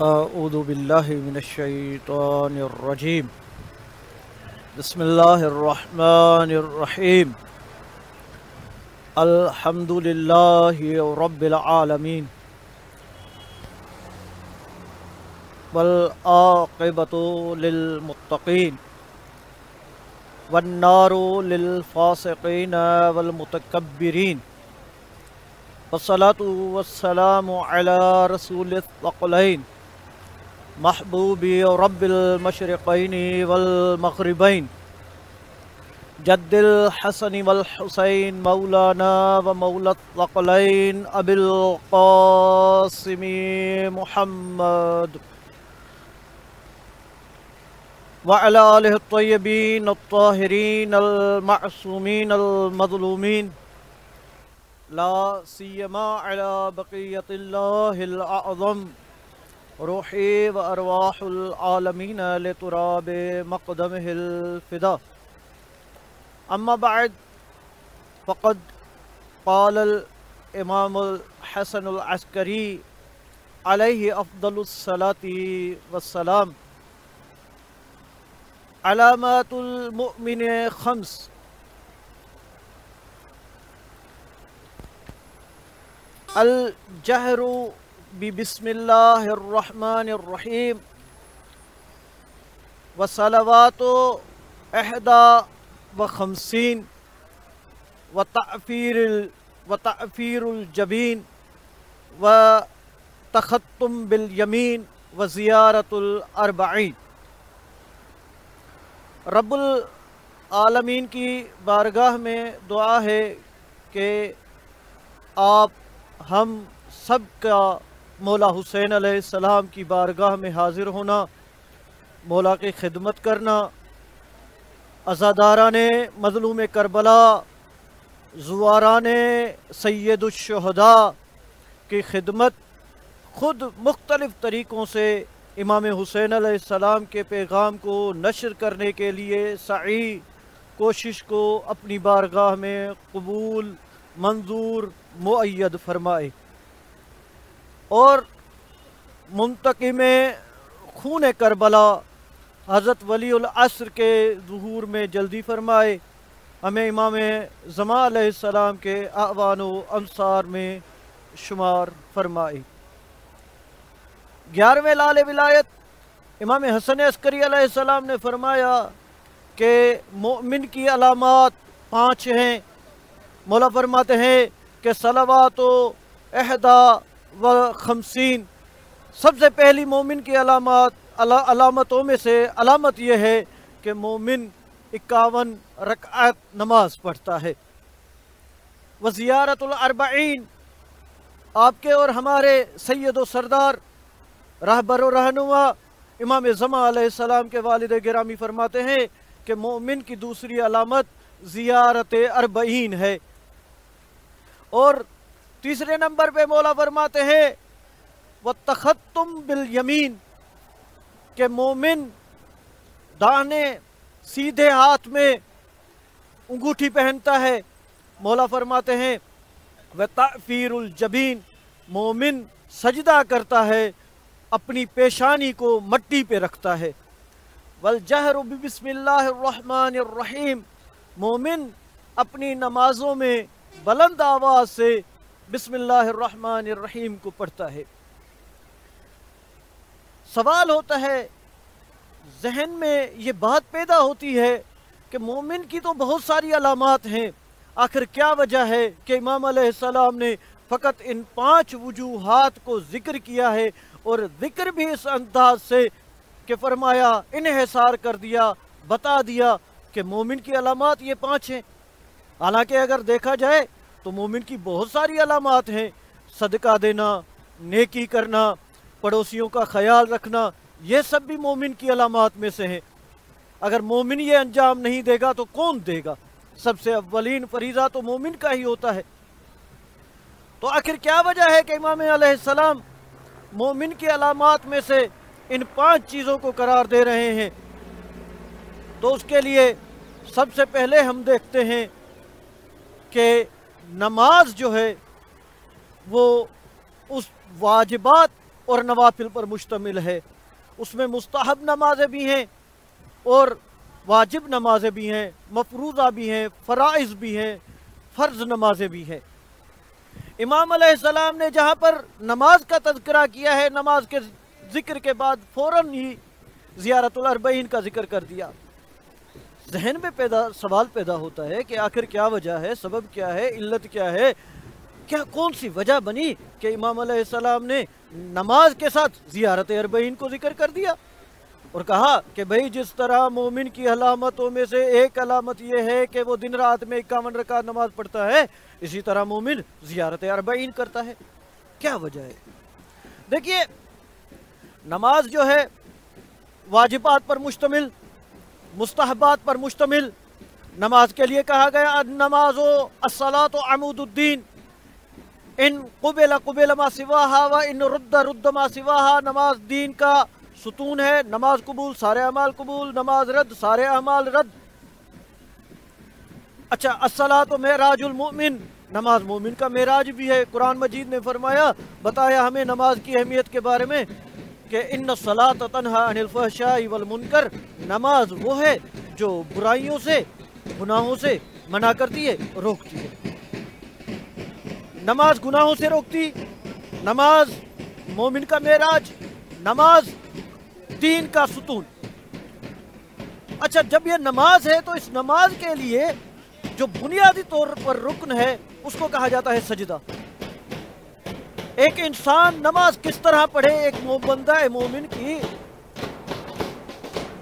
اعوذ باللہ من الشیطان الرجیم بسم اللہ الرحمن الرحیم الحمد للہ رب العالمین والعاقبۃ للمتقین والنار للفاسقین والمتکبرین والصلاة والسلام علی رسول الثقلین محبوب رب المشرقین والمغربین جد الحسن والحسین مولانا و مولا الثقلین ابی القاسم محمد وعلی آلہ الطیبین الطاہرین المعصومین المظلومین لا سیما علی بقیت اللہ الاعظم روحی و ارواح العالمین لتراب مقدمہ الفدا اما بعد فقد قال الامام الحسن العسکری علیہ افضل الصلاة والسلام علامات المؤمن خمس الجہر بسم اللہ الرحمن الرحیم وصلوات احدى وخمسین وتعفیر الجبین وتختم بالیمین وزیارت الاربعین۔ رب العالمین کی بارگاہ میں دعا ہے کہ آپ ہم سب کا مولا حسین علیہ السلام کی بارگاہ میں حاضر ہونا، مولا کی خدمت کرنا، عزاداران مظلوم کربلا، زواران سید الشہداء کی خدمت، خود مختلف طریقوں سے امام حسین علیہ السلام کے پیغام کو نشر کرنے کے لیے سعی کوشش کو اپنی بارگاہ میں قبول منظور مؤید فرمائے، اور منتقم خون کربلا حضرت ولی العصر کے ظہور میں جلدی فرمائے، ہمیں امام زمان علیہ السلام کے اعوان و انصار میں شمار فرمائے۔ 11ویں لال ولایت امام حسن عسکری علیہ السلام نے فرمایا کہ مومن کی علامات 5 ہیں۔ مولا فرماتے ہیں کہ صلوات احدى و50، سب سے پہلی مومن کی علامتوں میں سے علامت یہ ہے کہ مومن 51 رکعت نماز پڑھتا ہے۔ وزیارت الاربعین، آپ کے اور ہمارے سید و سردار رہبر و رہنما امام زمان علیہ السلام کے والد گرامی فرماتے ہیں کہ مومن کی دوسری علامت زیارت اربعین ہے، اور تیسرے نمبر پہ مولا فرماتے ہیں وَالتَّخَتُّمْ بِالْيَمِينَ، کہ مومن داہنے سیدھے ہاتھ میں انگوٹھی پہنتا ہے۔ مولا فرماتے ہیں وَتَعْفِيرُ الْجَبِينَ، مومن سجدہ کرتا ہے، اپنی پیشانی کو مٹی پہ رکھتا ہے۔ وَالْجَهْرُ بِبِسْمِ اللَّهِ الرَّحْمَنِ الرَّحِيمِ، مومن اپنی نمازوں میں بلند آواز سے بسم اللہ الرحمن الرحیم کو پڑھتا ہے۔ سوال ہوتا ہے، ذہن میں یہ بات پیدا ہوتی ہے کہ مومن کی تو بہت ساری علامات ہیں، آخر کیا وجہ ہے کہ امام علیہ السلام نے فقط ان 5 وجوہات کو ذکر کیا ہے، اور ذکر بھی اس انداز سے کہ فرمایا انحصار کر دیا، بتا دیا کہ مومن کی علامات یہ 5 ہیں۔ حالانکہ اگر دیکھا جائے تو مومن کی بہت ساری علامات ہیں، صدقہ دینا، نیکی کرنا، پڑوسیوں کا خیال رکھنا، یہ سب بھی مومن کی علامات میں سے ہیں۔ اگر مومن یہ انجام نہیں دے گا تو کون دے گا؟ سب سے اولین فریضہ تو مومن کا ہی ہوتا ہے۔ تو آخر کیا وجہ ہے کہ امام علیہ السلام مومن کی علامات میں سے ان 5 چیزوں کو قرار دے رہے ہیں؟ تو اس کے لیے سب سے پہلے ہم دیکھتے ہیں کہ نماز جو ہے وہ اس واجبات اور نوافل پر مشتمل ہے۔ اس میں مستحب نمازیں بھی ہیں اور واجب نمازیں بھی ہیں، مفروضہ بھی ہیں، فرائض بھی ہیں، فرض نمازیں بھی ہیں۔ امام علیہ السلام نے جہاں پر نماز کا تذکرہ کیا ہے، نماز کے ذکر کے بعد فوراً ہی زیارت الاربعین کا ذکر کر دیا۔ ذہن میں سوال پیدا ہوتا ہے کہ آخر کیا وجہ ہے، سبب کیا ہے، علت کیا ہے، کیا کون سی وجہ بنی کہ امام علیہ السلام نے نماز کے ساتھ زیارت اربعین کو ذکر کر دیا اور کہا کہ بھئی جس طرح مومن کی علامتوں میں سے ایک علامت یہ ہے کہ وہ دن رات میں 51 رکعت نماز پڑھتا ہے، اسی طرح مومن زیارت اربعین کرتا ہے۔ کیا وجہ ہے؟ دیکھیے، نماز جو ہے واجبات پر مشتمل، مستحبات پر مشتمل۔ نماز کے لیے کہا گیا النماز الصلاۃ عمود الدین، ان قبل ما سواہا و ان رد ما سواہا۔ نماز دین کا ستون ہے، نماز قبول سارے اعمال قبول، نماز رد سارے اعمال رد۔ اچھا، الصلاۃ معراج المؤمن، نماز مومن کا معراج بھی ہے۔ قرآن مجید نے فرمایا، بتایا ہمیں نماز کی اہمیت کے بارے میں کہ ان الصلاۃ تنہی عن الفحشاء والمنکر، نماز وہ ہے جو برائیوں سے، گناہوں سے منع کرتی ہے، روکتی ہے۔ نماز گناہوں سے روکتی، نماز مومن کا معراج، نماز دین کا ستون۔ اچھا، جب یہ نماز ہے تو اس نماز کے لیے جو بنیادی طور پر رکن ہے اس کو کہا جاتا ہے سجدہ۔ ایک انسان نماز کس طرح پڑھے، ایک بندہ مومن کی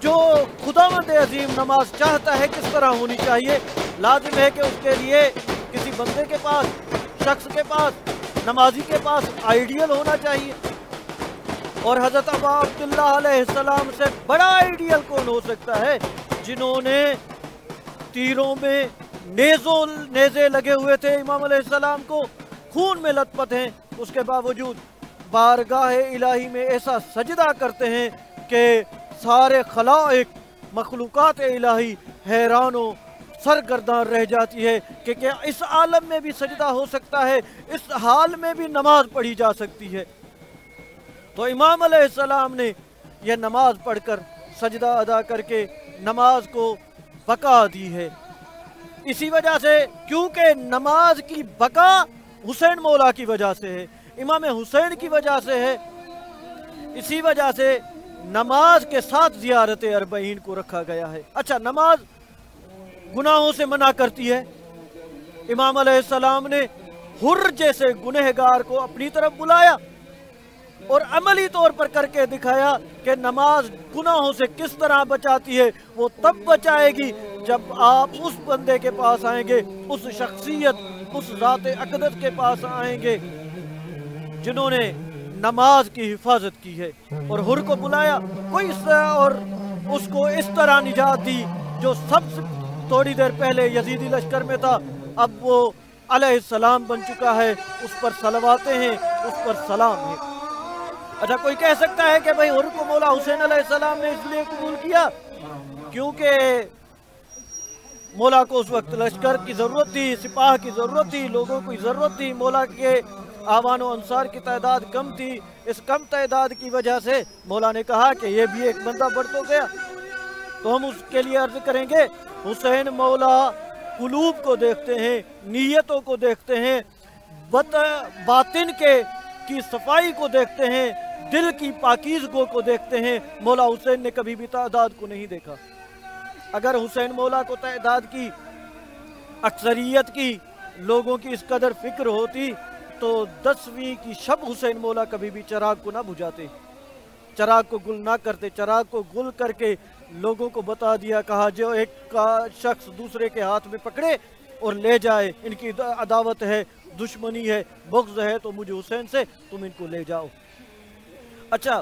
جو خداوند عظیم نماز چاہتا ہے کس طرح ہونی چاہیے، لازم ہے کہ اس کے لیے کسی بندے کے پاس، شخص کے پاس، نمازی کے پاس آئیڈیل ہونا چاہیے۔ اور حضرت ابا عبداللہ علیہ السلام سے بڑا آئیڈیل کون ہو سکتا ہے، جنہوں نے تیروں میں نیزے لگے ہوئے تھے امام علیہ السلام کو، خون میں لت پت ہیں، اس کے باوجود بارگاہ الہی میں ایسا سجدہ کرتے ہیں کہ سارے خلائق، مخلوقات الہی حیران و سرگردان رہ جاتی ہے کہ کیا اس عالم میں بھی سجدہ ہو سکتا ہے، اس حال میں بھی نماز پڑھی جا سکتی ہے۔ تو امام علیہ السلام نے یہ نماز پڑھ کر، سجدہ ادا کر کے نماز کو بقا دی ہے۔ اسی وجہ سے، کیونکہ نماز کی بقا حسین مولا کی وجہ سے ہے، امام حسین کی وجہ سے ہے، اسی وجہ سے نماز کے ساتھ زیارت اربعین کو رکھا گیا ہے۔ اچھا، نماز گناہوں سے منع کرتی ہے۔ امام علیہ السلام نے حر جیسے گنہگار کو اپنی طرف بلایا اور عملی طور پر کر کے دکھایا کہ نماز گناہوں سے کس طرح بچاتی ہے۔ وہ تب بچائے گی جب آپ اس بندے کے پاس آئیں گے، اس شخصیت، اس ذات اقدس کے پاس آئیں گے جنہوں نے نماز کی حفاظت کی ہے، اور حر کو بلایا اور اس کو اس طرح نجات دی جو سب سے تھوڑی دیر پہلے یزیدی لشکر میں تھا، اب وہ علیہ السلام بن چکا ہے، اس پر صلواتیں ہیں، اس پر سلام ہے۔ اچھا، کوئی کہہ سکتا ہے کہ بھئی حر کو مولا حسین علیہ السلام نے اس لیے قبول کیا کیونکہ مولا کو اس وقت لشکر کی ضرورت تھی، سپاہ کی ضرورت تھی، لوگوں کی ضرورت تھی، مولا کے آوان و انصار کی تعداد کم تھی، اس کم تعداد کی وجہ سے مولا نے کہا کہ یہ بھی ایک بندہ بڑھ تو گیا۔ تو ہم اس کے لیے عرض کریں گے، حسین مولا قلوب کو دیکھتے ہیں، نیتوں کو دیکھتے ہیں، باطن کی صفائی کو دیکھتے ہیں، دل کی پاکیزگی کو دیکھتے ہیں۔ مولا حسین نے کبھی بھی تعداد کو نہیں دیکھا۔ اگر حسین مولا کو تعداد کی، اکثریت کی، لوگوں کی اس قدر فکر ہوتی تو 10ویں کی شب حسین مولا کبھی بھی چراغ کو نہ بجھاتے، چراغ کو گل نہ کرتے، چراغ کو گل کر کے لوگوں کو بتا دیا، کہا جو ایک شخص دوسرے کے ہاتھ میں پکڑے اور لے جائے، ان کی عداوت ہے، دشمنی ہے، بغض ہے، تو مجھے حسین سے تم ان کو لے جاؤ۔ اچھا،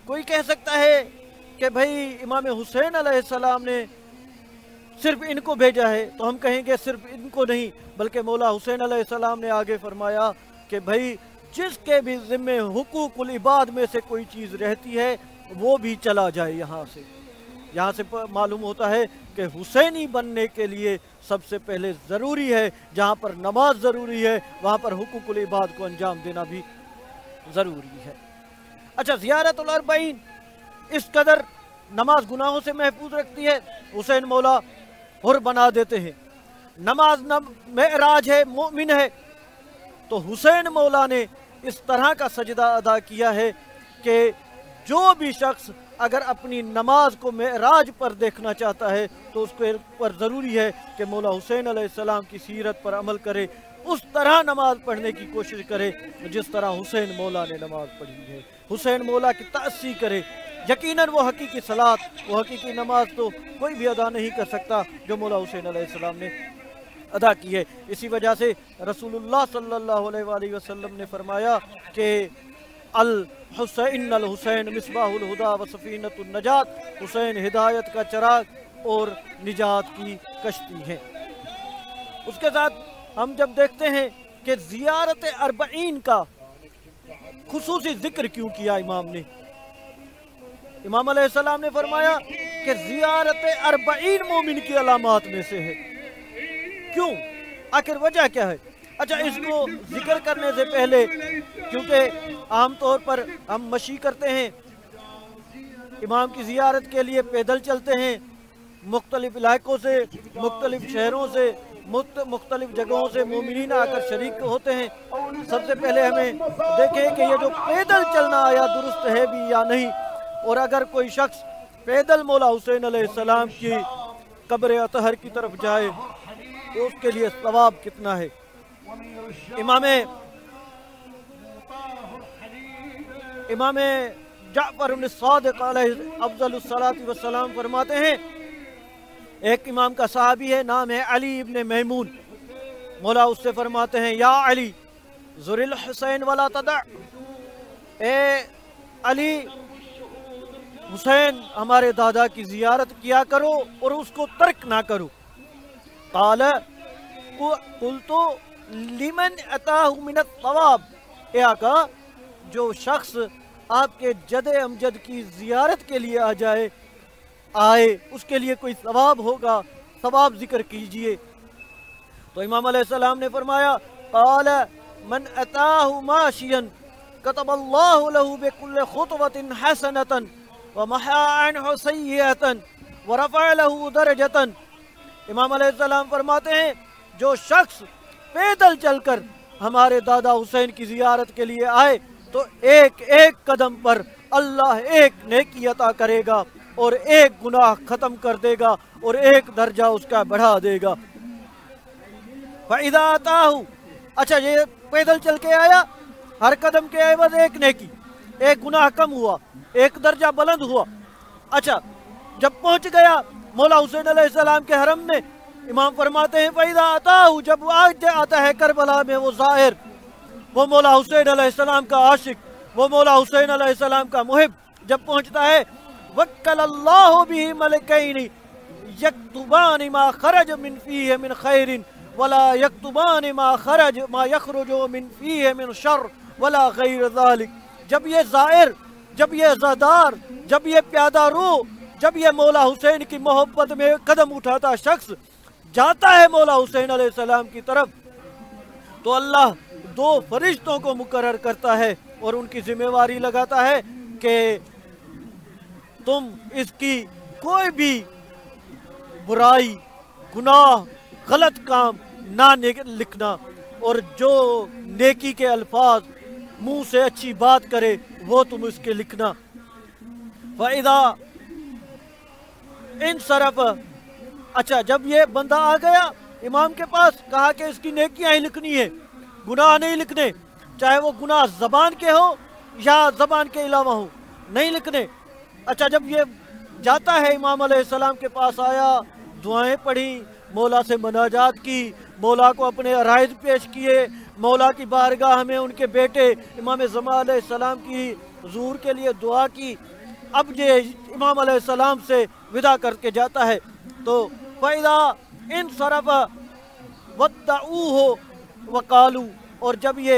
کوئی کہہ سکتا ہے کہ بھئی امام حسین علیہ السلام نے صرف ان کو بھیجا ہے، تو ہم کہیں گے صرف ان کو نہیں، بلکہ مولا حسین علیہ السلام نے آگے فرمایا کہ بھئی جس کے بھی ذمہ حقوق العباد میں سے کوئی چیز رہتی ہے وہ بھی چلا جائے یہاں سے۔ یہاں سے معلوم ہوتا ہے کہ حسینی بننے کے لیے سب سے پہلے ضروری ہے، جہاں پر نماز ضروری ہے وہاں پر حقوق العباد کو انجام دینا بھی ضروری ہے۔ اچھا زیارت الاربعین اس قدر نماز گناہوں سے محفوظ رکھتی ہے، حسین مولا حر بنا دیتے ہیں۔ نماز معراج ہے، مومن ہے، تو حسین مولا نے اس طرح کا سجدہ ادا کیا ہے کہ جو بھی شخص اگر اپنی نماز کو معراج پر دیکھنا چاہتا ہے تو اس کے پر ضروری ہے کہ مولا حسین علیہ السلام کی سیرت پر عمل کرے، اس طرح نماز پڑھنے کی کوشش کرے جس طرح حسین مولا نے نماز پڑھی ہے، حسین مولا کی تأسی کرے۔ یقیناً وہ حقیقی صلاۃ، وہ حقیقی نماز تو کوئی بھی ادا نہیں کر سکتا جو مولا حسین علیہ السلام نے ادا کی ہے۔ اسی وجہ سے رسول اللہ صلی اللہ علیہ وآلہ وسلم نے فرمایا کہ الحسین مصباح الہدا و سفینۃ النجات، حسین ہدایت کا چراغ اور نجات کی کشتی ہے۔ اس کے ساتھ ہم جب دیکھتے ہیں کہ زیارت اربعین کا خصوصی ذکر کیوں کیا امام نے، امام علیہ السلام نے فرمایا کہ زیارت اربعین مومن کی علامات میں سے ہے۔ کیوں؟ آخر وجہ کیا ہے؟ اچھا، اس کو ذکر کرنے سے پہلے، کیونکہ عام طور پر ہم مشی کرتے ہیں، امام کی زیارت کے لیے پیدل چلتے ہیں، مختلف علاقوں سے، مختلف شہروں سے، مختلف جگہوں سے مومنین آ کر شریک ہوتے ہیں۔ سب سے پہلے ہمیں دیکھیں کہ یہ جو پیدل چلنا آیا درست ہے بھی یا نہیں، اور اگر کوئی شخص پیدل مولا حسین علیہ السلام کی قبر اطہر کی طرف جائے تو اس کے لیے ثواب کتنا ہے۔ امام جعفر الصادق علیہ افضل الصلاۃ والسلام فرماتے ہیں، ایک امام کا صحابی ہے، نام ہے علی ابن میمون، مولا اس سے فرماتے ہیں یا علی زر الحسین ولا تدع، اے علی حسین ہمارے دادا کی زیارت کیا کرو اور اس کو ترک نہ کرو۔ قال قلت لمن اتاہ من الثواب، اے آقا جو شخص آپ کے جد امجد کی زیارت کے لیے آئے اس کے لیے کوئی ثواب ہوگا، ثواب ذکر کیجئے۔ تو امام علیہ السلام نے فرمایا قال من اتاہ ماشیا کتب اللہ له بكل خطوة حسنة ومحى عنه سیئة ورفع له درجة۔ امام علیہ السلام فرماتے ہیں جو شخص پیدل چل کر ہمارے دادا حسین کی زیارت کے لیے آئے تو ایک ایک قدم پر اللہ ایک نیکی عطا کرے گا اور ایک گناہ ختم کر دے گا اور ایک درجہ اس کا بڑھا دے گا۔ فَإِذَا آتَاهُ، اچھا یہ پیدل چل کے آیا، ہر قدم کے عوض ایک نیکی، ایک گناہ کم ہوا، ایک درجہ بلند ہوا۔ اچھا جب پہنچ گیا مولا حسین علیہ السلام کے حرم میں، امام فرماتے ہیں فَإِذَا آتَاهُ، جب آج آتا ہے کربلا میں وہ زائر، وہ مولا حسین علیہ السلام کا عاشق، وہ مولا حسین علیہ السلام کا محب، جب پہنچتا ہے وَكَّلَ اللَّهُ بِهِ مَلَكَيْنِ يَكْتُبَانِ مَا خَرَجَ مِنْ فِيهِ مِنْ خَيْرٍ وَلَا يَكْتُبَانِ مَا يَخْرُجُ مِنْ فِيهِ مِنْ شَرٍ وَلَا غَيْرِ ذَلِكَ۔ جب یہ زائر، جب یہ عزادار، جب یہ پیادہ رو، جب یہ مولا حسین کی محبت میں قدم اٹھاتا شخص جاتا ہے مولا حسین علیہ السلام کی طرف، تو اللہ دو فرشتوں کو مقرر کرتا ہے اور ان کی ذمہ داری لگاتا ہے کہ تم اس کی کوئی بھی برائی، گناہ، غلط کام نہ لکھنا، اور جو نیکی کے الفاظ، منہ سے اچھی بات کرے وہ تم اس کے لکھنا۔ فَإِذَا انصرف، اچھا جب یہ بندہ آ گیا امام کے پاس، کہا کہ اس کی نیکیاں ہی لکھنی ہے، گناہ نہیں لکھنے، چاہے وہ گناہ زبان کے ہو یا زبان کے علاوہ ہو، نہیں لکھنے۔ اچھا جب یہ جاتا ہے امام علیہ السلام کے پاس آیا، دعائیں پڑھی، مولا سے مناجات کی، مولا کو اپنے عرائض پیش کیے، مولا کی بارگاہ میں ان کے بیٹے امام زمان علیہ السلام کی حضور کے لیے دعا کی۔ اب یہ امام علیہ السلام سے ودا کر کے جاتا ہے تو فَإِذَا انصرف وَدَّعُوهُ وَقَالُوا، اور جب یہ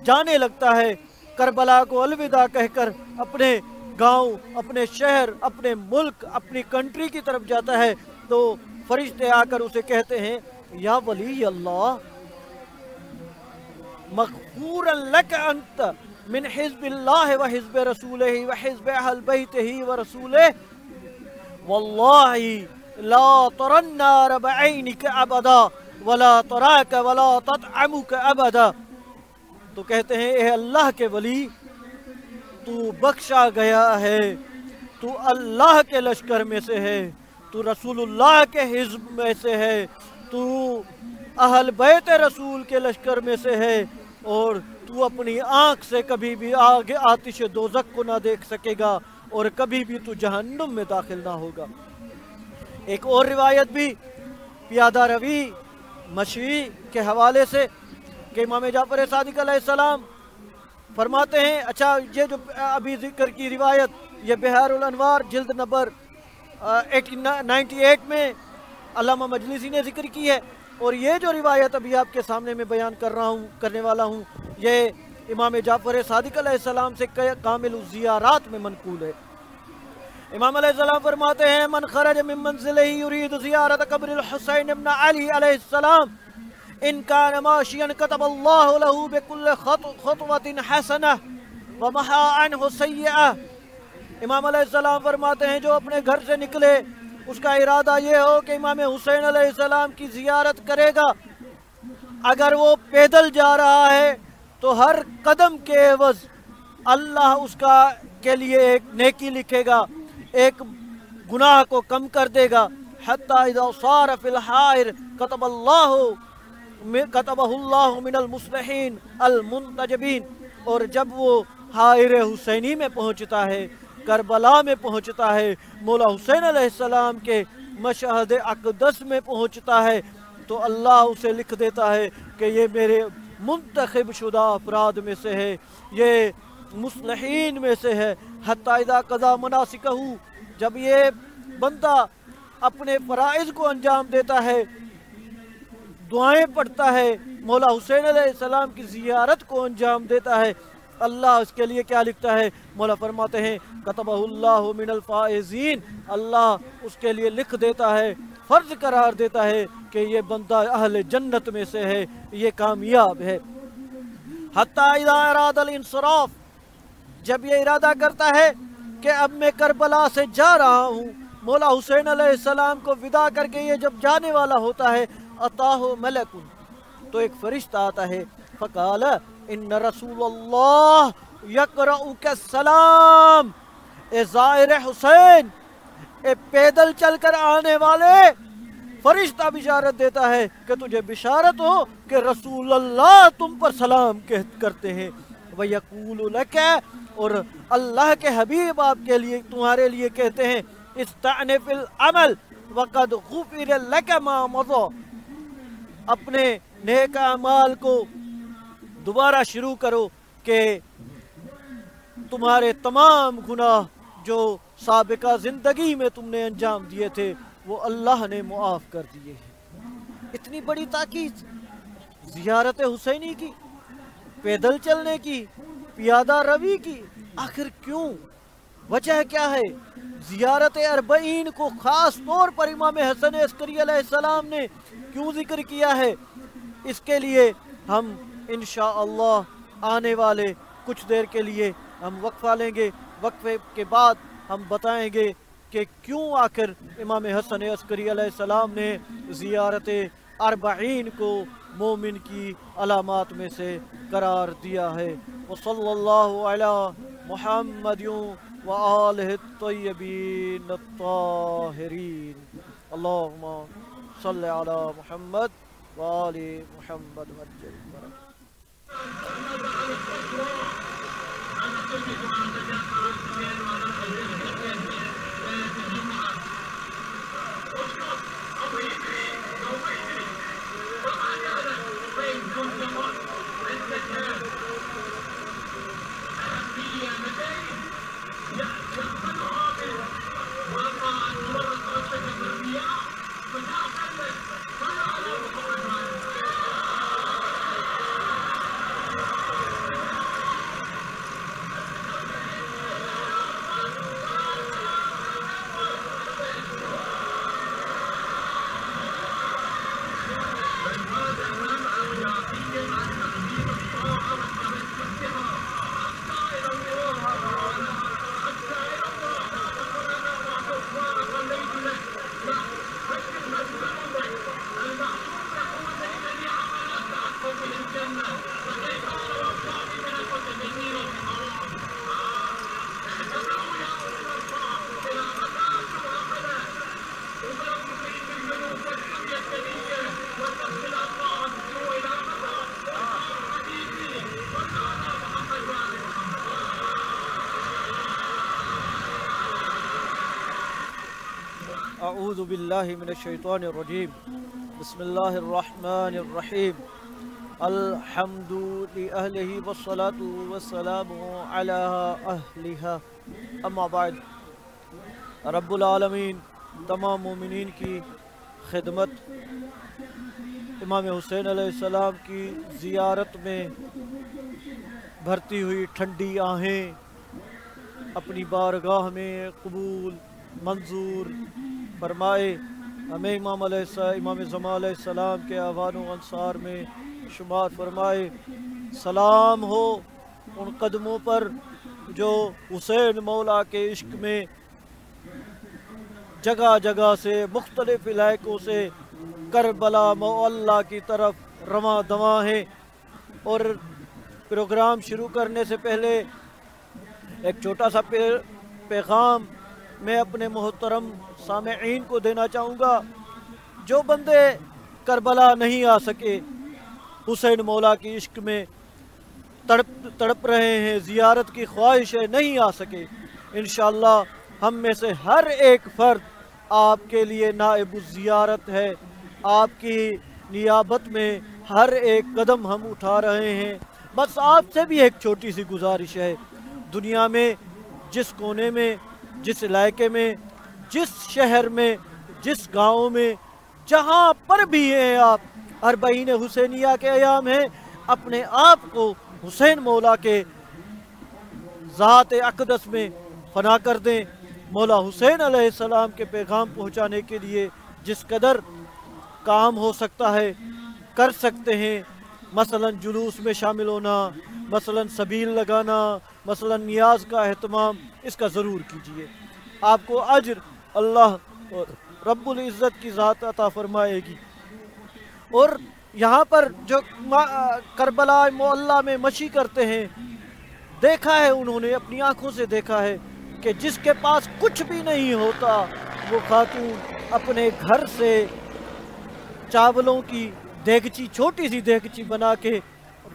جانے لگتا ہے کربلا کو الوداع کہہ کر اپنے گاؤں، اپنے شہر، اپنے ملک، اپنی کنٹری کی طرف جاتا ہے تو فرشتے آ کر اسے کہتے ہیں یا ولی اللہ مغفورا لک انت من حزب اللہ و حزب رسولہ و حزب اہل بیتہ و رسولہ واللہ لا تر النار بعینک ابدا ولا تراک ولا تطعمک ابدا. تو کہتے ہیں اے اللہ کے ولی، تو بخشا گیا ہے، تو اللہ کے لشکر میں سے ہے، تو رسول اللہ کے حزب میں سے ہے، تو اہل بیت رسول کے لشکر میں سے ہے، اور تو اپنی آنکھ سے کبھی بھی آگ آتش دوزخ کو نہ دیکھ سکے گا، اور کبھی بھی تو جہنم میں داخل نہ ہوگا. ایک اور روایت بھی پیادہ روی مشی کے حوالے سے کہ امام جعفر صادق علیہ السلام فرماتے ہیں، اچھا یہ جو ابھی ذکر کی روایت یہ بحار الانوار جلد نمبر 98 میں علامہ مجلسی نے ذکر کی ہے، اور یہ جو روایت ابھی آپ کے سامنے میں بیان کرنے والا ہوں یہ امام جعفر صادق علیہ السلام سے کامل الزیارات میں منقول ہے. امام علیہ السلام فرماتے ہیں من خرج من منزلہ یرید زیارت قبر الحسین ابن علی علیہ السلام ان کان ماشیا کتب اللہ له بکل خطوۃ حسنہ ومحا عنہ سیئہ. امام علیہ السلام فرماتے ہیں جو اپنے گھر سے نکلے اس کا ارادہ یہ ہو کہ امام حسین علیہ السلام کی زیارت کرے گا، اگر وہ پیدل جا رہا ہے تو ہر قدم کے عوض اللہ اس کے لیے ایک نیکی لکھے گا، ایک گناہ کو کم کر دے گا. حتی اذا صار فی الحائر کتبہ اللہ من المصلحین المنتجبین. اور جب وہ حائر حسینی میں پہنچتا ہے، کربلا میں پہنچتا ہے، مولا حسین علیہ السلام کے مشہد اقدس میں پہنچتا ہے، تو اللہ اسے لکھ دیتا ہے کہ یہ میرے منتخب شدہ افراد میں سے ہے، یہ مصلحین میں سے ہے. حتی اذا قضا مناسکہ، جب یہ بندہ اپنے فرائض کو انجام دیتا ہے، دعائیں پڑھتا ہے، مولا حسین علیہ السلام کی زیارت کو انجام دیتا ہے، اللہ اس کے لیے کیا لکھتا ہے؟ مولا فرماتے ہیں کتبہ اللہ من الفائزین، اللہ اس کے لیے لکھ دیتا ہے، فرض قرار دیتا ہے کہ یہ بندہ اہل جنت میں سے ہے، یہ کامیاب ہے. حتی اذا اراد الانصراف، جب یہ ارادہ کرتا ہے کہ اب میں کربلا سے جا رہا ہوں، مولا حسین علیہ السلام کو ودا کر کے یہ جب جانے والا ہوتا ہے، اتاہ ملک، تو ایک فرشتہ آتا ہے، فقال ان رسول اللہ یقرؤک السلام، اے زائر حسین، اے پیدل چل کر آنے والے، فرشتہ بشارت دیتا ہے کہ تجھے بشارت ہو کہ رسول اللہ تم پر سلام کرتے ہیں. وَيَقُولُ لَكَ، اور اللہ کے حبیب آپ کے لیے تمہارے لیے کہتے ہیں استعنف العمل وقد غفر لك ما مضى، اپنے نیک اعمال کو دوبارہ شروع کرو کہ تمہارے تمام گناہ جو سابقہ زندگی میں تم نے انجام دیے تھے وہ اللہ نے معاف کر دیے ہیں. اتنی بڑی تاکید زیارت حسینی کی، پیدل چلنے کی، پیادہ روی کی، آخر کیوں؟ وجہ کیا ہے؟ زیارت اربعین کو خاص طور پر امام حسن عسکری علیہ السلام نے کیوں ذکر کیا ہے؟ اس کے لیے ہم انشاءاللہ آنے والے کچھ دیر کے لیے ہم وقفہ لیں گے، وقفے کے بعد ہم بتائیں گے کہ کیوں آخر امام حسن عسکری علیہ السلام نے زیارت اربعین کو مومن کی علامات میں سے قرار دیا ہے. وصلی اللہ علی محمد وآلہ الطیبین الطاہرین. اللہم صلی علی محمد وآل محمد وجل برکاتہ. اعوذ باللہ من الشیطان الرجیم بسم اللہ الرحمن الرحیم الحمد لأہلہ والصلاة والسلام علی اہلہا اما بعد رب العالمین تمام مومنین کی خدمت امام حسین علیہ السلام کی زیارت میں بھرتی ہوئی ٹھنڈی آہیں اپنی بارگاہ میں قبول منظور فرمائے، ہمیں امام زمان علیہ السلام کے اعوان و انصار میں شمار فرمائے۔ سلام ہو ان قدموں پر جو حسین مولا کے عشق میں جگہ جگہ سے مختلف علاقوں سے کربلا معلیٰ کی طرف رواں دواں ہیں۔ اور پروگرام شروع کرنے سے پہلے ایک چھوٹا سا پیغام میں اپنے محترم سامعین کو دینا چاہوں گا۔ جو بندے کربلا نہیں آ سکے، حسین مولا کی عشق میں تڑپ رہے ہیں، زیارت کی خواہش ہے، نہیں آ سکے، انشاءاللہ ہم میں سے ہر ایک فرد آپ کے لیے نائب الزیارت ہے۔ آپ کی نیابت میں ہر ایک قدم ہم اٹھا رہے ہیں۔ بس آپ سے بھی ایک چھوٹی سی گزارش ہے، دنیا میں جس کونے میں، جس علاقے میں، جس شہر میں، جس گاؤں میں، جہاں پر بھی ہیں آپ، اربعین حسینیہ کے ایام ہیں، اپنے آپ کو حسین مولا کے ذات اقدس میں فنا کر دیں۔ مولا حسین علیہ السلام کے پیغام پہنچانے کے لیے جس قدر کام ہو سکتا ہے کر سکتے ہیں، مثلا جلوس میں شامل ہونا، مثلا سبیل لگانا، مثلا نیاز کا اہتمام، اس کا ضرور کیجئے۔ آپ کو اجر اللہ رب العزت کی ذات عطا فرمائے گی۔ اور یہاں پر جو کربلا معلیٰ میں مشی کرتے ہیں، دیکھا ہے انہوں نے، اپنی آنکھوں سے دیکھا ہے کہ جس کے پاس کچھ بھی نہیں ہوتا، وہ خاتون اپنے گھر سے چاولوں کی دیگچی، چھوٹی سی دیگچی بنا کے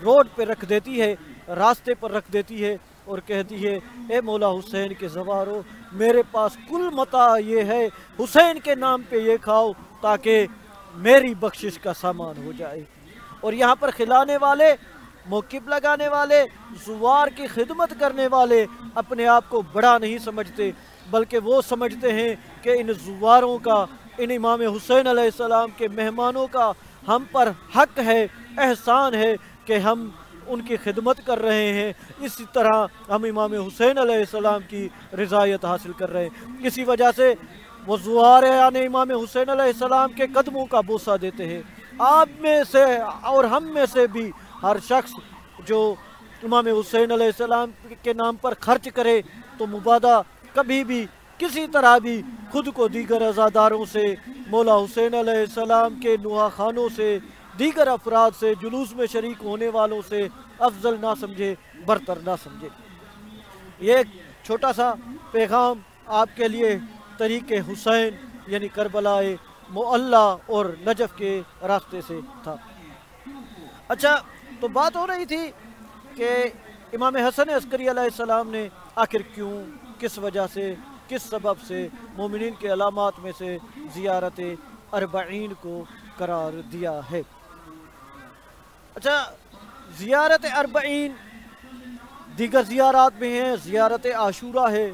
روڈ پہ رکھ دیتی ہے، راستے پر رکھ دیتی ہے اور کہتی ہے، اے مولا حسین کے زوارو، میرے پاس کل متاع یہ ہے، حسین کے نام پہ یہ کھاؤ تاکہ میری بخشش کا سامان ہو جائے۔ اور یہاں پر کھلانے والے، موقف لگانے والے، زوار کی خدمت کرنے والے اپنے آپ کو بڑا نہیں سمجھتے، بلکہ وہ سمجھتے ہیں کہ ان زواروں کا، ان امام حسین علیہ السلام کے مہمانوں کا ہم پر حق ہے، احسان ہے کہ ہم ان کی خدمت کر رہے ہیں، اسی طرح ہم امام حسین علیہ السلام کی رضایت حاصل کر رہے ہیں۔ اسی وجہ سے وہ زوار یعنی امام حسین علیہ السلام کے قدموں کا بوسہ دیتے ہیں۔ آپ میں سے اور ہم میں سے بھی ہر شخص جو امام حسین علیہ السلام کے نام پر خرچ کرے تو مبادہ کبھی بھی کسی طرح بھی خود کو دیگر عزاداروں سے، مولا حسین علیہ السلام کے نوحہ خانوں سے، دیگر افراد سے، جلوس میں شریک ہونے والوں سے افضل نہ سمجھے، برتر نہ سمجھے۔ یہ ایک چھوٹا سا پیغام آپ کے لیے طریق حسین یعنی کربلا معلیٰ اور نجف کے راستے سے تھا۔ اچھا، تو بات ہو رہی تھی کہ امام حسن عسکری علیہ السلام نے آخر کیوں، کس وجہ سے، کس سبب سے مومنین کے علامات میں سے زیارت اربعین کو قرار دیا ہے۔ اچھا، زیارت اربعین دیگر زیارات میں ہیں، زیارت عاشورہ ہے،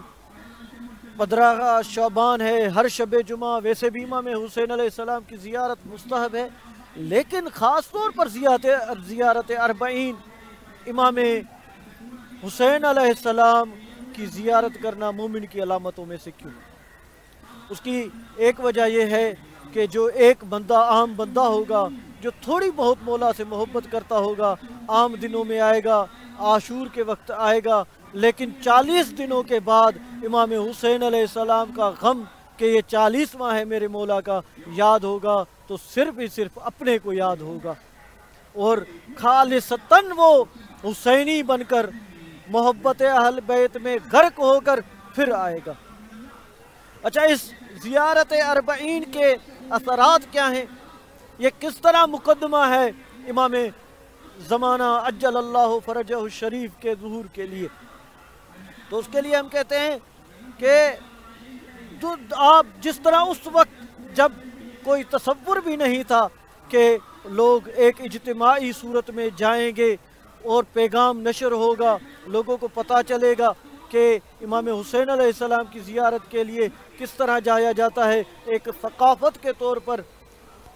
15 شعبان ہے، ہر شب جمعہ، ویسے بھی امام حسین علیہ السلام کی زیارت مستحب ہے، لیکن خاص طور پر زیارت اربعین امام حسین علیہ السلام کی زیارت کرنا مومن کی علامتوں میں سے کیوں؟ اس کی ایک وجہ یہ ہے کہ جو ایک بندہ، عام بندہ ہوگا، جو تھوڑی بہت مولا سے محبت کرتا ہوگا، عام دنوں میں آئے گا، عاشور کے وقت آئے گا، لیکن 40 دنوں کے بعد امام حسین علیہ السلام کا غم کہ یہ 40واں ہے میرے مولا کا یاد ہوگا، تو صرف ہی صرف اپنے کو یاد ہوگا اور خالصتاً وہ حسینی بن کر محبت اہل بیت میں غرق ہو کر پھر آئے گا۔ اچھا، اس زیارت اربعین کے اثرات کیا ہیں، یہ کس طرح مقدمہ ہے امام زمانہ عجل اللہ فرجہ الشریف کے ظہور کے لیے. تو اس کے لیے ہم کہتے ہیں کہ آپ جس طرح اس وقت جب کوئی تصور بھی نہیں تھا کہ لوگ ایک اجتماعی صورت میں جائیں گے اور پیغام نشر ہوگا، لوگوں کو پتہ چلے گا کہ امام حسین علیہ السلام کی زیارت کے لیے کس طرح جایا جاتا ہے، ایک ثقافت کے طور پر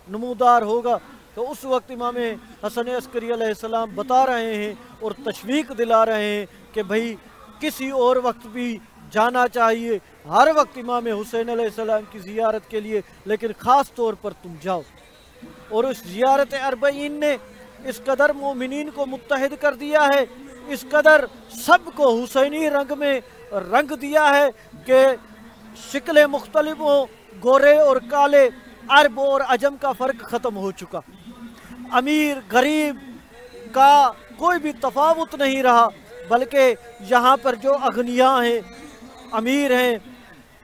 نمودار ہوگا. تو اس وقت امام حسن عسکری علیہ السلام بتا رہے ہیں اور تشویق دلا رہے ہیں کہ بھائی کسی اور وقت بھی جانا چاہیے، ہر وقت امام حسین علیہ السلام کی زیارت کے لیے، لیکن خاص طور پر تم جاؤ. اور اس زیارت اربعین نے اس قدر مومنین کو متحد کر دیا ہے، اس قدر سب کو حسینی رنگ میں رنگ دیا ہے کہ شکلیں مختلف ہوں، گورے اور کالے، عرب اور عجم کا فرق ختم ہو چکا، امیر غریب کا کوئی بھی تفاوت نہیں رہا، بلکہ یہاں پر جو اغنیاء ہیں، امیر ہیں،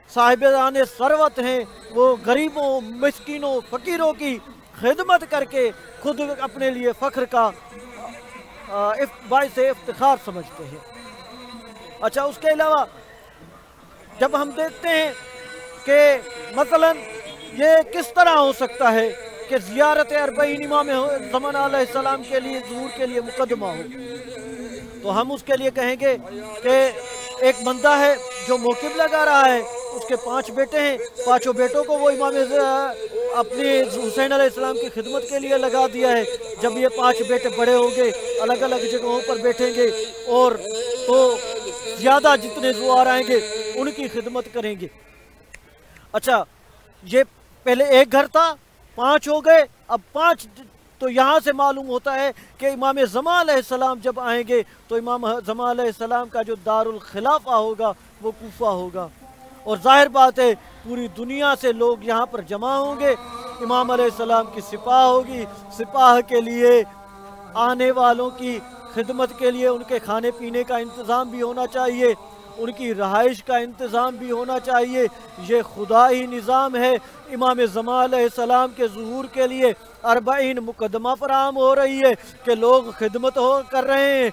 صاحبان ثروت ہیں، وہ غریبوں، مسکینوں، فقیروں کی خدمت کر کے خود اپنے لیے فخر کا باعث افتخار سمجھتے ہیں. اچھا، اس کے علاوہ جب ہم دیکھتے ہیں کہ مثلا یہ کس طرح ہو سکتا ہے کہ زیارت اربعین امام زمانہ علیہ السلام کے لیے ظہور کے لیے مقدمہ ہو، تو ہم اس کے لیے کہیں گے کہ ایک بندہ ہے جو موقف لگا رہا ہے، اس کے 5 بیٹے ہیں، 5 بیٹوں کو وہ امام اپنے حسین علیہ السلام کی خدمت کے لیے لگا دیا ہے. جب یہ 5 بیٹے بڑے ہوں گے، الگ الگ جگہوں پر بیٹھیں گے اور تو زیادہ جتنے زوار آئیں گے ان کی خدمت کریں گے. اچھا، یہ پہلے ایک گھر تھا، 5 ہو گئے، اب 5. تو یہاں سے معلوم ہوتا ہے کہ امام زمان علیہ السلام جب آئیں گے تو امام زمان علیہ السلام کا جو دار الخلافہ ہوگا وہ کوفہ ہوگا، اور ظاہر بات ہے پوری دنیا سے لوگ یہاں پر جمع ہوں گے. امام علیہ السلام کی سپاہ ہوگی، سپاہ کے لیے آنے والوں کی خدمت کے لیے ان کے کھانے پینے کا انتظام بھی ہونا چاہیے، ان کی رہائش کا انتظام بھی ہونا چاہیے. یہ خدائی نظام ہے. امام زمان علیہ السلام کے ظہور کے لیے اربعین مقدمہ فراہم ہو رہی ہے کہ لوگ خدمت کر رہے ہیں.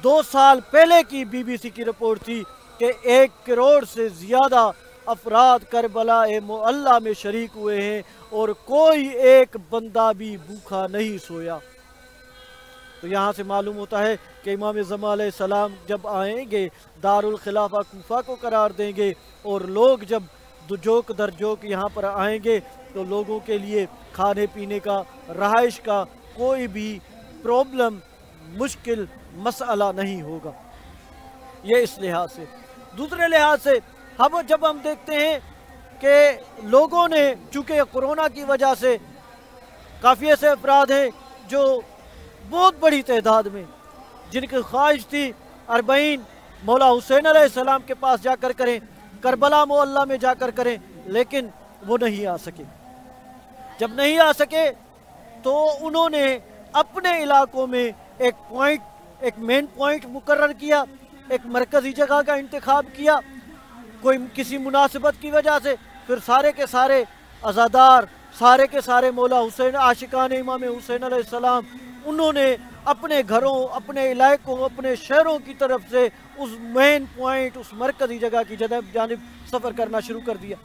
2 سال پہلے کی BBC کی رپورٹ تھی کہ 1 کروڑ سے زیادہ افراد کربلا معلیٰ میں شریک ہوئے ہیں اور کوئی ایک بندہ بھی بھوکا نہیں سویا. تو یہاں سے معلوم ہوتا ہے کہ امام زمان علیہ السلام جب آئیں گے دار الخلافہ کوفہ کو قرار دیں گے، اور لوگ جب جوک در جوک یہاں پر آئیں گے تو لوگوں کے لیے کھانے پینے کا، رہائش کا کوئی بھی پرابلم، مشکل مسئلہ نہیں ہوگا. یہ اس لحاظ سے. دوسرے لحاظ سے جب ہم دیکھتے ہیں کہ لوگوں نے چونکہ کورونا کی وجہ سے کافی ایسے افراد ہیں جو بہت بڑی تعداد میں جن کی خواہش تھی اربعین مولا حسین علیہ السلام کے پاس جا کر کریں، کربلا معلیٰ میں جا کر کریں، لیکن وہ نہیں آ سکے. جب نہیں آ سکے تو انہوں نے اپنے علاقوں میں ایک مین پوائنٹ مقرر کیا، ایک مرکزی جگہ کا انتخاب کیا کوئی کسی مناسبت کی وجہ سے. پھر سارے کے سارے عزادار، سارے کے سارے مولا حسین، عاشقان امام حسین علیہ السلام، انہوں نے اپنے گھروں، اپنے علاقوں، اپنے شہروں کی طرف سے اس مین پوائنٹ، اس مرکزی جگہ کی جانب سفر کرنا شروع کر دیا.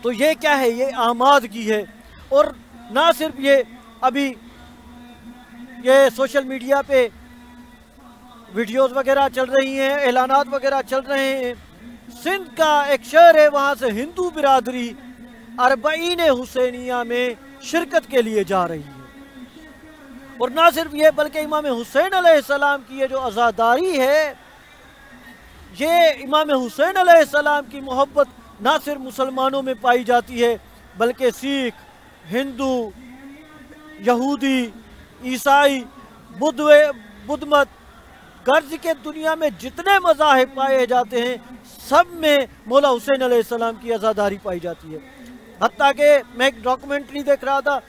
تو یہ کیا ہے؟ یہ آمادگی ہے. اور نہ صرف یہ، ابھی یہ سوشل میڈیا پہ ویڈیوز وغیرہ چل رہی ہیں، اعلانات وغیرہ چل رہے ہیں. سندھ کا ایک شہر ہے، وہاں سے ہندو برادری اربعین حسینیہ میں شرکت کے لیے جا رہی ہے. اور نہ صرف یہ بلکہ امام حسین علیہ السلام کی یہ جو عزاداری ہے، یہ امام حسین علیہ السلام کی محبت نہ صرف مسلمانوں میں پائی جاتی ہے بلکہ سکھ، ہندو، یہودی، عیسائی، بدھ مت، غرض کے دنیا میں جتنے مذاہب پائے جاتے ہیں سب میں مولا حسین علیہ السلام کی عزاداری پائی جاتی ہے. حتیٰ کہ میں ایک ڈاکومنٹری دیکھ رہا تھا،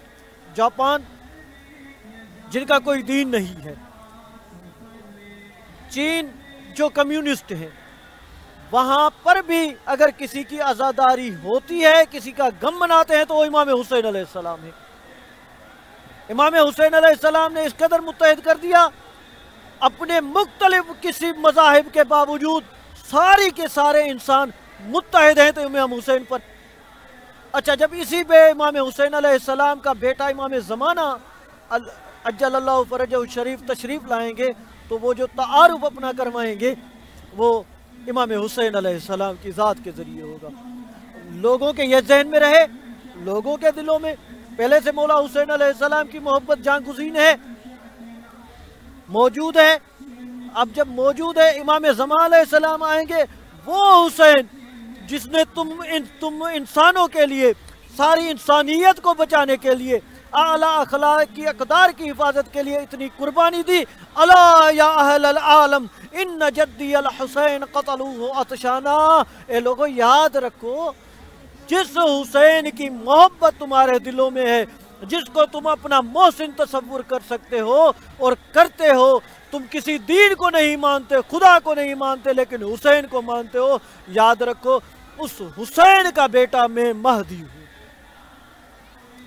جاپان جن کا کوئی دین نہیں ہے، چین جو کمیونسٹ ہیں، وہاں پر بھی اگر کسی کی عزاداری ہوتی ہے، کسی کا غم مناتے ہیں، تو وہ امام حسین علیہ السلام ہے۔ امام حسین علیہ السلام نے اس قدر متحد کر دیا، اپنے مختلف کسی مذاہب کے باوجود ساری کے سارے انسان متحد ہیں تو امام حسین پر۔ اچھا، جب اسی پہ امام حسین علیہ السلام کا بیٹا امام زمانہ عجل اللہ فرجہ الشریف تشریف لائیں گے تو وہ جو تعارف اپنا کروائیں گے وہ امام حسین علیہ السلام کی ذات کے ذریعے ہوگا۔ لوگوں کے یہ ذہن میں رہے، لوگوں کے دلوں میں پہلے سے مولا حسین علیہ السلام کی محبت جان گزین ہے، موجود ہے۔ اب جب موجود ہے، امام زمان علیہ السلام آئیں گے، وہ حسین جس نے تم انسانوں کے لیے، ساری انسانیت کو بچانے کے لیے، اعلیٰ اخلاق کی اقدار کی حفاظت کے لیے اتنی قربانی دی۔ الا یا اہل العالم ان جدی الحسین قتلوہ عطشانا، اے لوگوں یاد رکھو، جس حسین کی محبت تمہارے دلوں میں ہے، جس کو تم اپنا محسن تصور کر سکتے ہو اور کرتے ہو، تم کسی دین کو نہیں مانتے، خدا کو نہیں مانتے، لیکن حسین کو مانتے ہو، یاد رکھو اس حسین کا بیٹا میں مہدی ہوں۔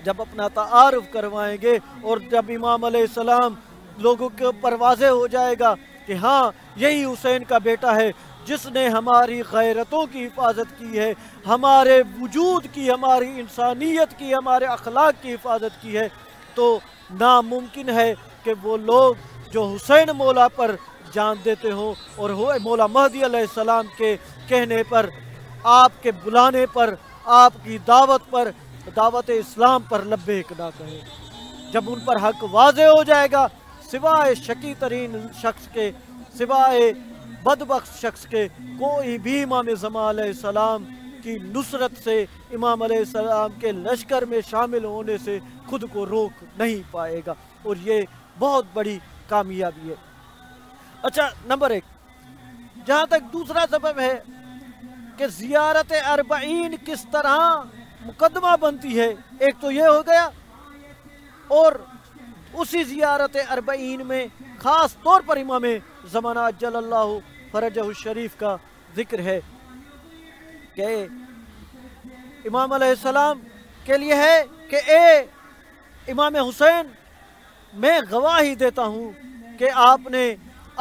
جب اپنا تعارف کروائیں گے اور جب امام علیہ السلام لوگوں کے اوپر واضح ہو جائے گا کہ ہاں یہی حسین کا بیٹا ہے جس نے ہماری غیرتوں کی حفاظت کی ہے، ہمارے وجود کی، ہماری انسانیت کی، ہمارے اخلاق کی حفاظت کی ہے، تو ناممکن ہے کہ وہ لوگ جو حسین مولا پر جان دیتے ہوں اور مولا مہدی علیہ السلام کے کہنے پر، آپ کے بلانے پر، آپ کی دعوت پر، دعوت اسلام پر لبیک نہ کہیں۔ جب ان پر حق واضح ہو جائے گا، سوائے شقی ترین شخص کے، سوائے بدبخت شخص کے، کوئی بھی امام زمان علیہ السلام کی نصرت سے، امام علیہ السلام کے لشکر میں شامل ہونے سے خود کو روک نہیں پائے گا، اور یہ بہت بڑی کامیابی ہے۔ اچھا، نمبر 1، جہاں تک دوسرا سبب ہے کہ زیارت اربعین کس طرح مقدمہ بنتی ہے، ایک تو یہ ہو گیا، اور اسی زیارت اربعین میں خاص طور پر امام زمانہ عجل اللہ فرجہ الشریف کا ذکر ہے کہ امام علیہ السلام کے لیے ہے کہ اے امام حسین، میں گواہی دیتا ہوں کہ آپ نے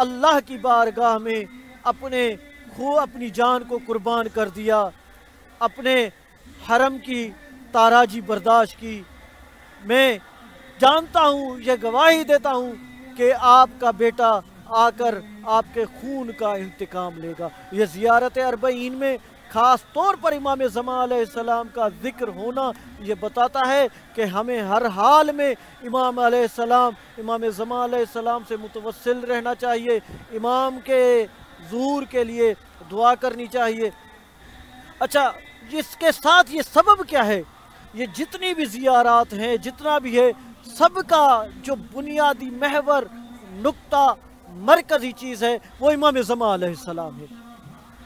اللہ کی بارگاہ میں اپنی جان کو قربان کر دیا، اپنے حرم کی تاراجی برداشت کی۔ میں جانتا ہوں، یہ گواہی دیتا ہوں کہ آپ کا بیٹا آ کر آپ کے خون کا انتقام لے گا۔ یہ زیارت اربعین میں خاص طور پر امام زمان علیہ السلام کا ذکر ہونا یہ بتاتا ہے کہ ہمیں ہر حال میں امام علیہ السلام، امام زمان علیہ السلام سے متوسل رہنا چاہیے، امام کے ظہور کے لیے دعا کرنی چاہیے۔ اچھا، اس کے ساتھ یہ سبب کیا ہے؟ یہ جتنی بھی زیارات ہیں، جتنا بھی ہے، سب کا جو بنیادی محور، نقطہ، مرکزی چیز ہے وہ امام زمان علیہ السلام ہے،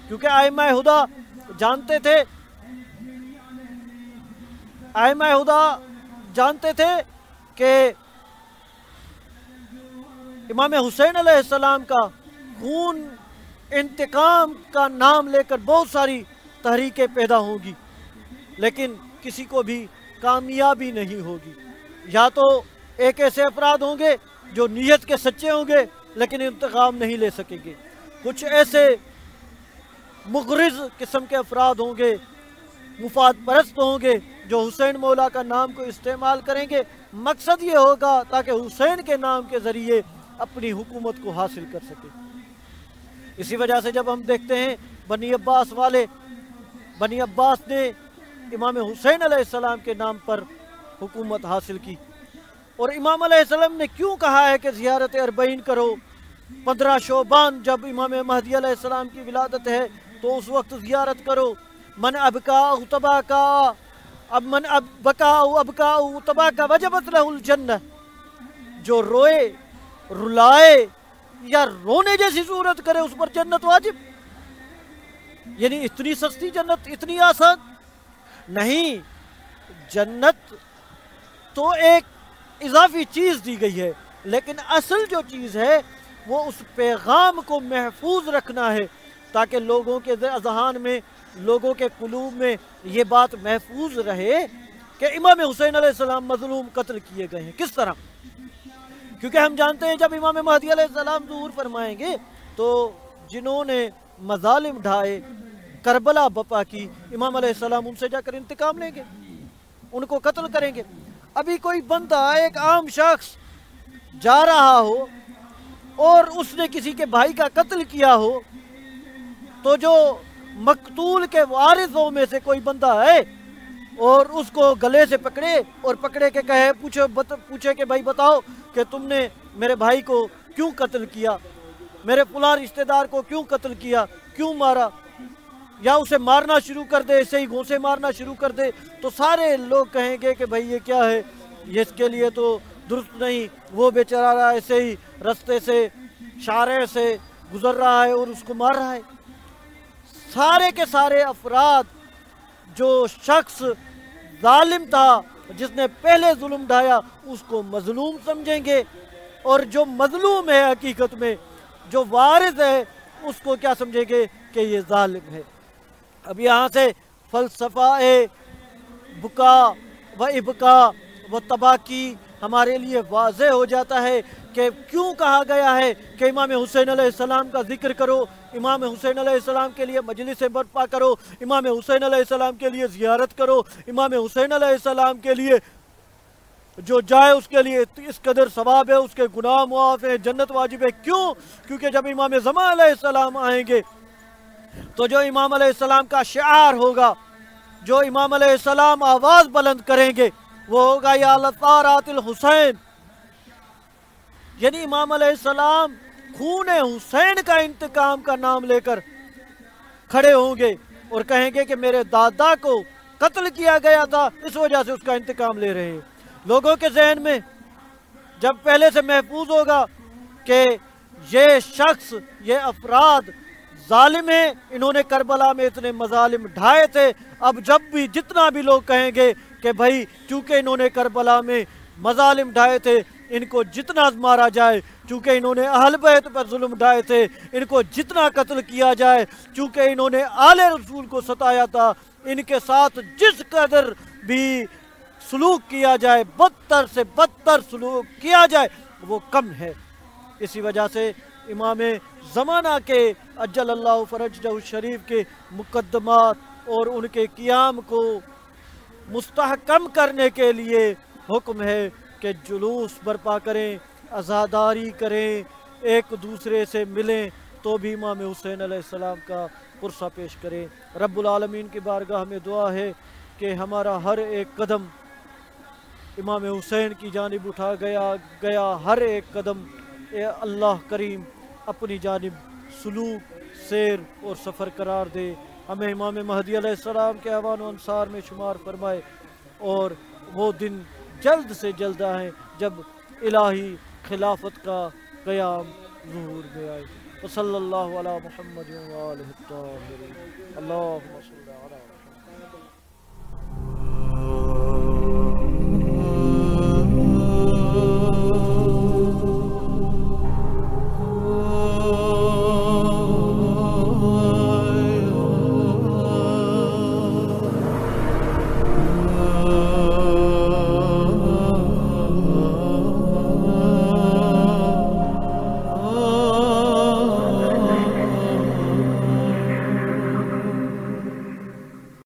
کیونکہ ائمہ ہدیٰ جانتے تھے، ائمہ ہدیٰ جانتے تھے کہ امام حسین علیہ السلام کا خون انتقام کا نام لے کر بہت ساری تحریکیں پیدا ہوں گی، لیکن کسی کو بھی کامیابی نہیں ہوگی۔ یا تو ایک ایسے افراد ہوں گے جو نیت کے سچے ہوں گے لیکن انتقام نہیں لے سکیں گے، کچھ ایسے مغرض قسم کے افراد ہوں گے، مفاد پرست ہوں گے، جو حسین مولا کا نام کو استعمال کریں گے، مقصد یہ ہوگا تاکہ حسین کے نام کے ذریعے اپنی حکومت کو حاصل کر سکے۔ اسی وجہ سے جب ہم دیکھتے ہیں بنی عباس والے، بنی عباس نے امام حسین علیہ السلام کے نام پر حکومت حاصل کی، اور امام علیہ السلام نے کیوں کہا ہے کہ زیارت اربعین کرو؟ 15 شعبان جب امام مہدی علیہ السلام کی ولادت ہے تو اس وقت زیارت کرو۔ من ابکا تباکا، اب من بکا ابکا تباکا وجبت لہ الجنہ، جو روئے، رلائے یا رونے جیسی صورت کرے اس پر جنت واجب۔ یعنی اتنی سستی جنت، اتنی آسان نہیں۔ جنت تو ایک اضافی چیز دی گئی ہے، لیکن اصل جو چیز ہے وہ اس پیغام کو محفوظ رکھنا ہے، تاکہ لوگوں کے اذہان میں، لوگوں کے قلوب میں یہ بات محفوظ رہے کہ امام حسین علیہ السلام مظلوم قتل کیے گئے ہیں۔ کس طرح؟ کیونکہ ہم جانتے ہیں جب امام مہدی علیہ السلام ظہور فرمائیں گے تو جنہوں نے مظالم ڈھائے، کربلا بپا کی، امام علیہ السلام ان سے جا کر انتقام لیں گے، ان کو قتل کریں گے۔ ابھی کوئی بندہ، ایک عام شخص جا رہا ہو اور اس نے کسی کے بھائی کا قتل کیا ہو، تو جو مقتول کے وارثوں میں سے کوئی بندہ ہے اور اس کو گلے سے پکڑے اور پکڑے کے کہے، پوچھے کہ بھائی بتاؤ کہ تم نے میرے بھائی کو کیوں قتل کیا، میرے فلاں رشتہ دار کو کیوں قتل کیا، کیوں مارا، یا اسے مارنا شروع کر دے، اسے ہی گھونسے مارنا شروع کر دے، تو سارے لوگ کہیں گے کہ بھائی یہ کیا ہے، یہ اس کے لیے تو درست نہیں، وہ بیچارہ ایسے ہی رستے سے، شارع سے گزر رہا ہے اور اس کو مار رہا ہے۔ سارے کے سارے افراد، جو شخص ظالم تھا، جس نے پہلے ظلم ڈھایا، اس کو مظلوم سمجھیں گے، اور جو مظلوم ہے حقیقت میں، جو وارث ہے، اس کو کیا سمجھیں گے کہ یہ ظالم ہے۔ اب یہاں سے فلسفہ بکا و ابکا و تباکی ہمارے لیے واضح ہو جاتا ہے کہ کیوں کہا گیا ہے کہ امام حسین علیہ السلام کا ذکر کرو، امام حسین علیہ السلام کے لیے مجلس برپا کرو، امام حسین علیہ السلام کے لیے زیارت کرو، امام حسین علیہ السلام کے لیے جو جائے اس کے لیے اس قدر ثواب ہے، اس کے گناہ معاف ہیں، جنت واجب ہے۔ کیوں؟ کیونکہ جب امام زمان علیہ السلام آئیں گے تو جو امام علیہ السلام کا شعار ہوگا، جو امام علیہ السلام آواز بلند کریں گے، وہ ہوگا یا لطارات الحسین، یعنی امام علیہ السلام خون حسین کا انتقام کا نام لے کر کھڑے ہوں گے اور کہیں گے کہ میرے دادا کو قتل کیا گیا تھا، اس وجہ سے اس کا انتقام لے رہے ہیں۔ لوگوں کے ذہن میں جب پہلے سے محفوظ ہوگا کہ یہ شخص، یہ افراد ظالم ہیں، انہوں نے کربلا میں اتنے مظالم ڈھائے تھے، اب جب بھی جتنا بھی لوگ کہیں گے کہ بھائی چونکہ انہوں نے کربلا میں مظالم ڈھائے تھے، ان کو جتنا مارا جائے، چونکہ انہوں نے اہل بیت پر ظلم ڈھائے تھے، ان کو جتنا قتل کیا جائے، چونکہ انہوں نے آل رسول کو ستایا تھا، ان کے ساتھ جس قدر بھی سلوک کیا جائے، بدتر سے بدتر سلوک کیا جائے، وہ کم ہے۔ اسی وجہ سے امام زمانہ کے عجل اللہ فرجہ الشریف کے مقدمات اور ان کے قیام کو مستحکم کرنے کے لیے حکم ہے کہ جلوس برپا کریں، عزاداری کریں، ایک دوسرے سے ملیں، تو بھی امام حسین علیہ السلام کا پرسہ پیش کریں۔ رب العالمین کی بارگاہ میں دعا ہے کہ ہمارا ہر ایک قدم امام حسین کی جانب اٹھا گیا ہر ایک قدم اے اللہ کریم اپنی جانب سلوک، سیر اور سفر قرار دے، ہمیں امام مہدی علیہ السلام کے اعوان و انصار میں شمار فرمائے، اور وہ دن جلد سے جلد آئیں جب الہی خلافت کا قیام ظہور میں آئے۔ وصلی اللہ علی محمد و آلہ الطاہرین۔ اللہم صلی